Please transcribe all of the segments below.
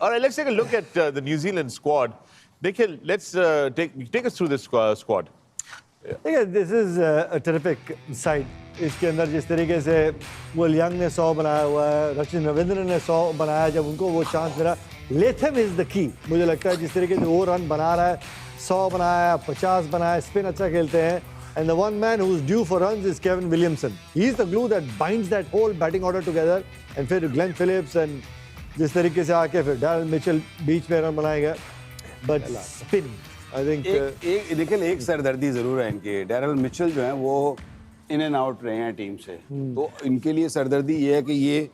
All right, let's take a look at the New Zealand squad. Nikhil, let's take us through this squad. देखिए, this is a terrific side. इसके अंदर जिस तरीके से will young ने 100 बनाया हुआ है, रचिन रविंद्रन ने 100 बनाया, जब उनको वो चांस मिला. Latham is the key. मुझे लगता है जिस तरीके से वो रन बना रहा है, 100 बनाया, 50 बनाया, स्पिन अच्छा खेलते हैं. And the one man who's due for runs is Kevin Williamson. He's the glue that binds that whole batting order together. And फिर Glenn Phillips and जिस तरीके से आके फिर डैरल मिचेल बीच में रन बनाएगा. But spinning, I think. एक सरदर्दी जरूर है इनकी. डैरल मिचेल जो है वो इन एंड आउट रहे हैं टीम से, तो इनके लिए सरदर्दी ये है कि ये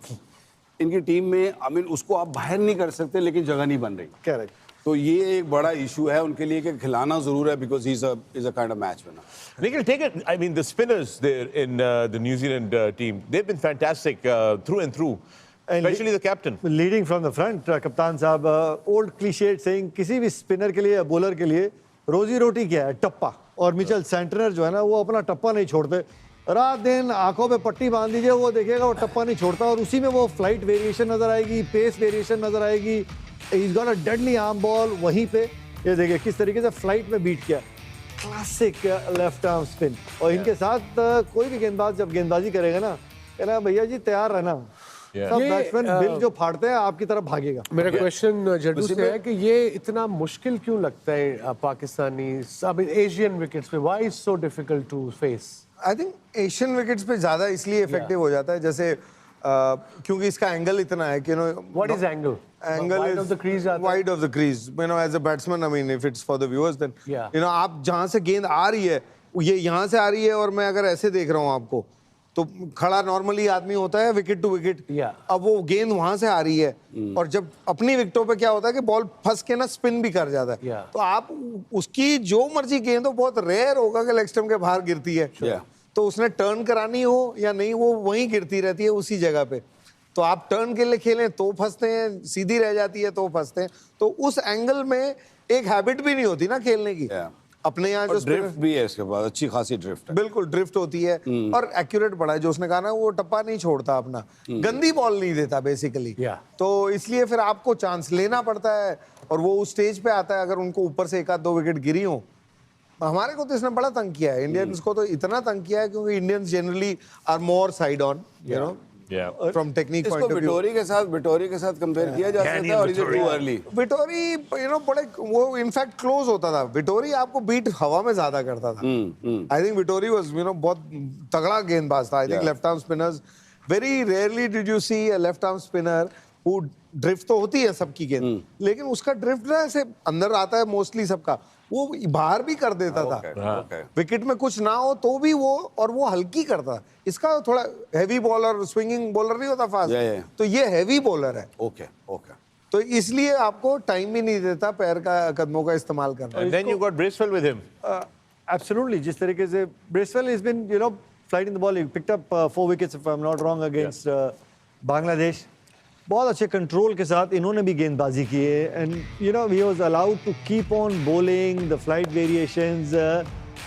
इनकी टीम में आई मीन उसको आप बाहर नहीं कर सकते, लेकिन जगह नहीं बन रही. Correct. तो ये एक बड़ा इशू है उनके लिए कि खिलाना जरूर है, because he's a kind of match winner. Nikhil, take it. I mean, the spinners there in the New Zealand team, they've been fantastic through and through, especially the captain. Leading from the front, कप्तान साहब, old cliched saying, किसी भी spinner के लिए या bowler के लिए रोजी रोटी क्या है? टप्पा. और मिचेल सेंटनर जो है ना, वो अपना टप्पा नहीं छोड़ते. रात दिन आंखों पे पट्टी बांध दीजिए, वो देखिएगा वो टप्पा नहीं छोड़ता, और उसी में वो फ्लाइट वेरिएशन नजर आएगी, पेस वेरिएशन नजर आएगी. He's got a deadly arm ball वहीं पे. ये देखिए किस तरीके से फ्लाइट में बीट किया. Classic left arm spin. और इनके साथ कोई भी गेंदबाज जब गेंदबाजी करेगा ना, कहना भैया जी तैयार रहना. सब बैट्समैन बिल जो फाड़ते हैं आपकी तरफ भागेगा. मेरा क्वेश्चन जड्डू से है कि ये इतना मुश्किल क्यों लगता है पाकिस्तानी एशियन विकेट्स पे? Why is so difficult to face? I think Asian wickets पे ज्यादा इसलिए इफेक्टिव हो जाता है, जैसे क्योंकि इसका एंगल इतना है कि you know what is angle? Angle wide is of the crease wide of the crease. You know, as a batsman, I mean, if it's for the viewers, then you know, आप जहाँ से गेंद आ रही है, ये यहाँ से आ रही है, और मैं अगर ऐसे देख रहा हूँ आपको, तो खड़ा नॉर्मली आदमी होता है विकेट टू विकेट. अब वो गेंद वहाँ से आ रही है, और जब अपनी विकेटों पे क्या होता है कि बॉल फंस के ना स्पिन भी कर जाता है. तो आप उसकी जो मर्जी गेंद हो, बहुत रेयर होगा कि लेग स्टंप के बाहर गिरती है. तो उसने टर्न करानी हो या नहीं, वो वहीं गिरती रहती है उसी जगह पे. तो आप टर्न के लिए खेलें तो फंसते हैं, सीधी रह जाती है तो फंसते हैं. तो उस एंगल में एक हैबिट भी नहीं होती ना खेलने की. अपने यहाँ जो ड्रिफ्ट भी है, इसके बाद अच्छी खासी ड्रिफ्ट है. बिल्कुल ड्रिफ्ट होती है, और एक्यूरेट बड़ा है. जो उसने कहा ना, वो टप्पा नहीं छोड़ता अपना, गंदी बॉल नहीं देता बेसिकली. तो इसलिए फिर आपको चांस लेना पड़ता है, और वो उस स्टेज पे आता है अगर उनको ऊपर से 1-2 विकेट गिरी हो. हमारे को तो इसने बड़ा तंग किया है, इंडियंस को तो इतना तंग किया है, क्योंकि Indians generally are more side on, you know, from technique point of view. Vettori के साथ कंपेयर किया जा सकता है, और is it too early? Vettori you know बड़े वो इनफैक्ट क्लोज होता था. विटोरी आपको बीट हवा में ज्यादा करता था. I think Vettori was you know बहुत तगड़ा गेंदबाज था. I think left arm spinners, very rarely did you see a left arm spinner who drift. तो होती है सबकी गेंद, लेकिन उसका ड्रिफ्ट ना ऐसे अंदर आता है मोस्टली सबका, वो बाहर भी कर देता था. विकेट में कुछ ना हो तो भी वो, और वो हल्की करता. इसका थोड़ा हैवी बॉलर, स्विंगिंग बॉलर नहीं होता फास्ट, तो ये हैवी बॉलर है. तो इसलिए आपको टाइम भी नहीं देता पैर का, कदमों का इस्तेमाल करना. And then you got Bracewell with him. Absolutely. जिस तरीके से Bracewell has been, you know, flighting the ball. He picked up 4 wickets if I'm not wrong against Bangladesh. बहुत अच्छे कंट्रोल के साथ इन्होंने भी गेंदबाजी की है. And you know he was allowed to keep on bowling the flight variations.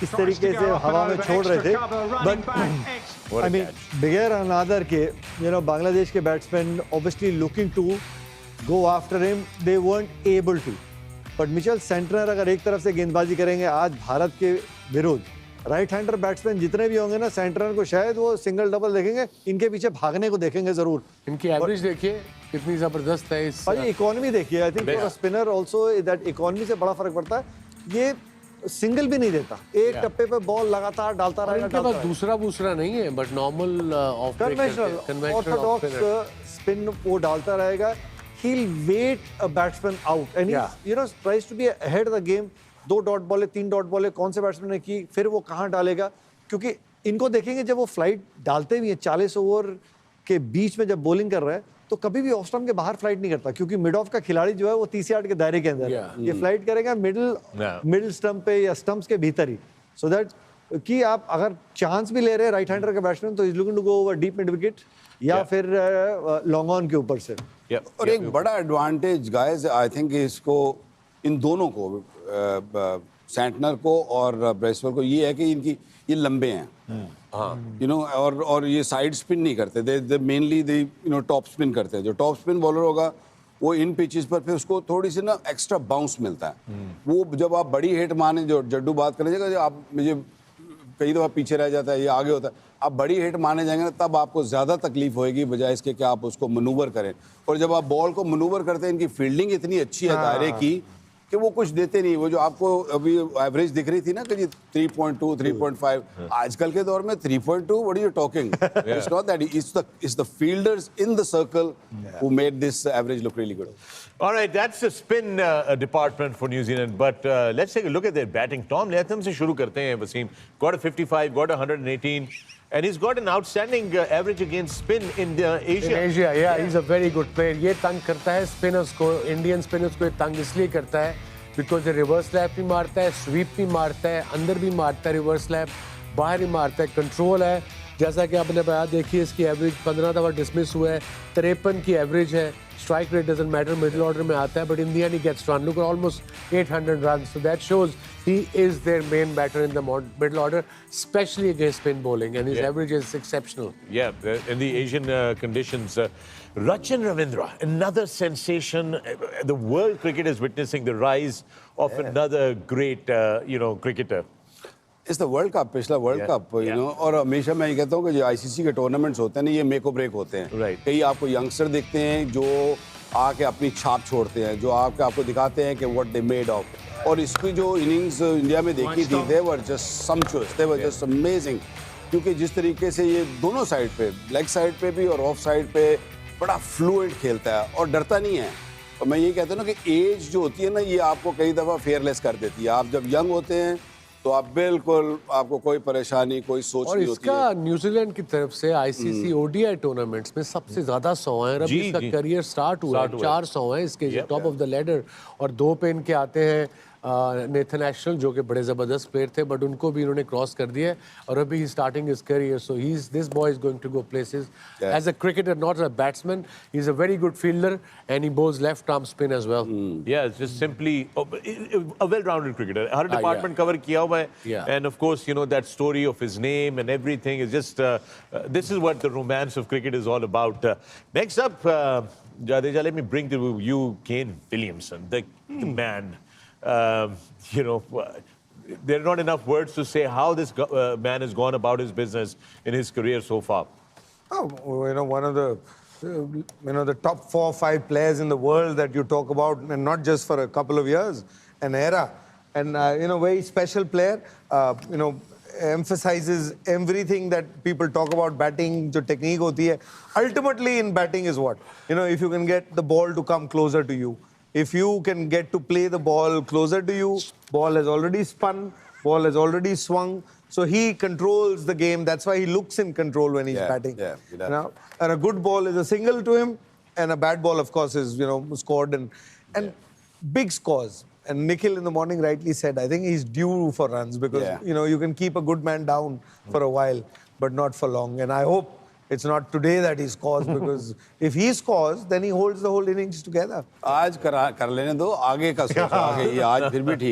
इस तरीके से हवा में छोड़ रहे थे, बट आई मीन बगैर अनादर के, यू नो, बांग्लादेश के batsman obviously looking to go after him, they weren't able to. But Mitchell Santner अगर एक तरफ से गेंदबाजी करेंगे आज भारत के विरुद्ध, राइट हैंडर बैट्समैन जितने भी होंगे ना, सेंटनर को शायद वो सिंगल डबल देखेंगे, इनके पीछे भागने को देखेंगे जरूर. इनकी एवरेज देखिए कितनी जबरदस्त है. इस भाई इकोनॉमी देखिए, I think for spinner also that economy से बड़ा फर्क पड़ता है. ये सिंगल भी नहीं देता, एक टप्पे पे बॉल लगातार डालता रहेगा. इनके पास दूसरा नहीं है, but normal of conventional Orthodox spin वो डालता रहेगा. he'll wait a batsman out and he you know tries to be ahead of the game. 2 dot ball, 3 dot बॉले कौन से बैट्समैन ने की, फिर वो कहाँ डालेगा. क्योंकि इनको देखेंगे जब वो फ्लाइट डालते भी हैं 40 ओवर के बीच में जब बॉलिंग कर रहे हैं, तो कभी भी ऑफ स्टंप के बाहर फ्लाइट नहीं करता, क्योंकि मिड ऑफ का खिलाड़ी जो है वो 30 यार्ड के दायरे के अंदर ये फ्लाइट करेगा मिडिल स्टंप पे या स्टंप्स के भीतर ही. सो दैट कि आप अगर चांस भी ले रहे हैं राइट हैंडर का बैट्समैन, तो is looking to go over deep mid wicket या फिर लॉन्ग ऑन के ऊपर से. और एक बड़ा एडवांटेज गाइस, आई थिंक इसको, इन दोनों को, सेंटनर को और ब्रेसवेल को, ये है कि इनकी ये लंबे हैं. हाँ, यू नो, और ये साइड स्पिन नहीं करते. दे mainly they you know top spin करते हैं. जो टॉप स्पिन बॉलर होगा वो इन पिचेस पर फिर उसको थोड़ी सी ना एक्स्ट्रा बाउंस मिलता है। वो जब आप बड़ी हिट माने, जो जड्डू बात करेंगे, आप मुझे कई दफ़ा पीछे रह जाता है या आगे होता है, आप बड़ी हिट माने जाएंगे ना, तब आपको ज़्यादा तकलीफ होएगी बजाय इसके कि आप उसको मनूवर करें। और जब आप बॉल को मनूवर करते हैं, इनकी फील्डिंग इतनी अच्छी है दायरे की कि वो कुछ देते नहीं। वो जो आपको अभी एवरेज दिख रही थी ना कि जी 3.2 3.5, आजकल के दौर में 3.2, what are you talking? It's not that, it's the fielders in the circle who made this average look really good. All right, that's the spin department for New Zealand. But let's take a look at their batting. Tom Latham se shuru karte hain, Wasim. Got a 55, got a 118, and he's got an outstanding average against spin in Asia. In Asia, yeah, he's a very good player. ये तंग करता है spinners को, Indian spinners को ये तंग इसलिए करता है because ये reverse slap भी मारता है, sweep भी मारता है, अंदर भी मारता है reverse slap, बाहर भी मारता है, control है। जैसा कि आपने बताया, देखिए इसकी एवरेज 15 दफा डिसमिस हुआ है, 53 की एवरेज है। Strike rate doesn't matter, middle order में आता है, but in the end he gets run. Look almost 800 run, so that shows he is their main batter in the middle order, specially against spin bowling, and his average is exceptional. Yeah, in the Asian conditions. Rachin Ravindra, another sensation. The world cricket is witnessing the rise of another great, cricketer. It's the world cup, पिछला world cup, you know. और हमेशा मैं ये कहता हूँ कि जो ICC के टूर्नामेंट्स होते हैं ना, ये मेक और ब्रेक होते हैं। Right. कई आपको यंगस्टर दिखते हैं जो आके अपनी छाप छोड़ते हैं, जो आपको दिखाते हैं कि व्हाट दे मेड ऑफ। और इसकी जो इनिंग्स इंडिया में देखी थी, they were just sumptuous, they were just amazing. क्योंकि जिस तरीके से ये दोनों साइड पे, लेग साइड पे भी और ऑफ साइड पे, बड़ा फ्लूइड खेलता है और डरता नहीं है। और मैं ये कहता हूँ ना कि एज जो होती है ना, ये आपको कई दफ़ा फेयरलेस कर देती है। आप जब यंग होते हैं तो आप बिल्कुल, आपको कोई परेशानी, कोई सोच नहीं होती है। और इसका न्यूजीलैंड की तरफ से आईसीसी ओडीआई टूर्नामेंट्स में सबसे ज्यादा 100 हैं। अभी इसका करियर स्टार्ट हुआ है, 400 हैं इसके, टॉप ऑफ द लेडर। और 2 पे इनके आते हैं नेथन एशनल, जो कि बड़े ज़बरदस्त प्लेयर थे, बट उनको भी इन्होंने क्रॉस कर दिया है। और अभी ही starting his career, so he is, this boy is going to go places as a cricketer, not a batsman. He is a very good fielder and he bowls left arm spin as well. Yeah, it's just simply a well-rounded cricketer. Her department cover kiya hua hai. Yeah. And of course, that story of his name and everything is just, this is what the romance of cricket is all about. Next up, Jadeja, let me bring to you Kane Williamson, the man. There are not enough words to say how this man has gone about his business in his career so far. Oh, one of the top 4 or 5 players in the world that you talk about, and not just for a couple of years, an era, and very special player. Emphasizes everything that people talk about batting, जो technique होती है. Ultimately in batting is what? If you can get the ball to come closer to you, if you can get to play the ball closer to you, ball has already spun, ball has already swung, so he controls the game. That's why he looks in control when he's batting. Yeah, he does. And a good ball is a single to him, and a bad ball, of course, is scored and big scores. And Nikhil in the morning rightly said, I think he's due for runs because you can keep a good man down for a while, but not for long. And I hope it's not today that he scores, because if he scores, then he holds the whole innings together. आज कर लेने दो, आगे का सोचो, आगे ये आज फिर भी ठीक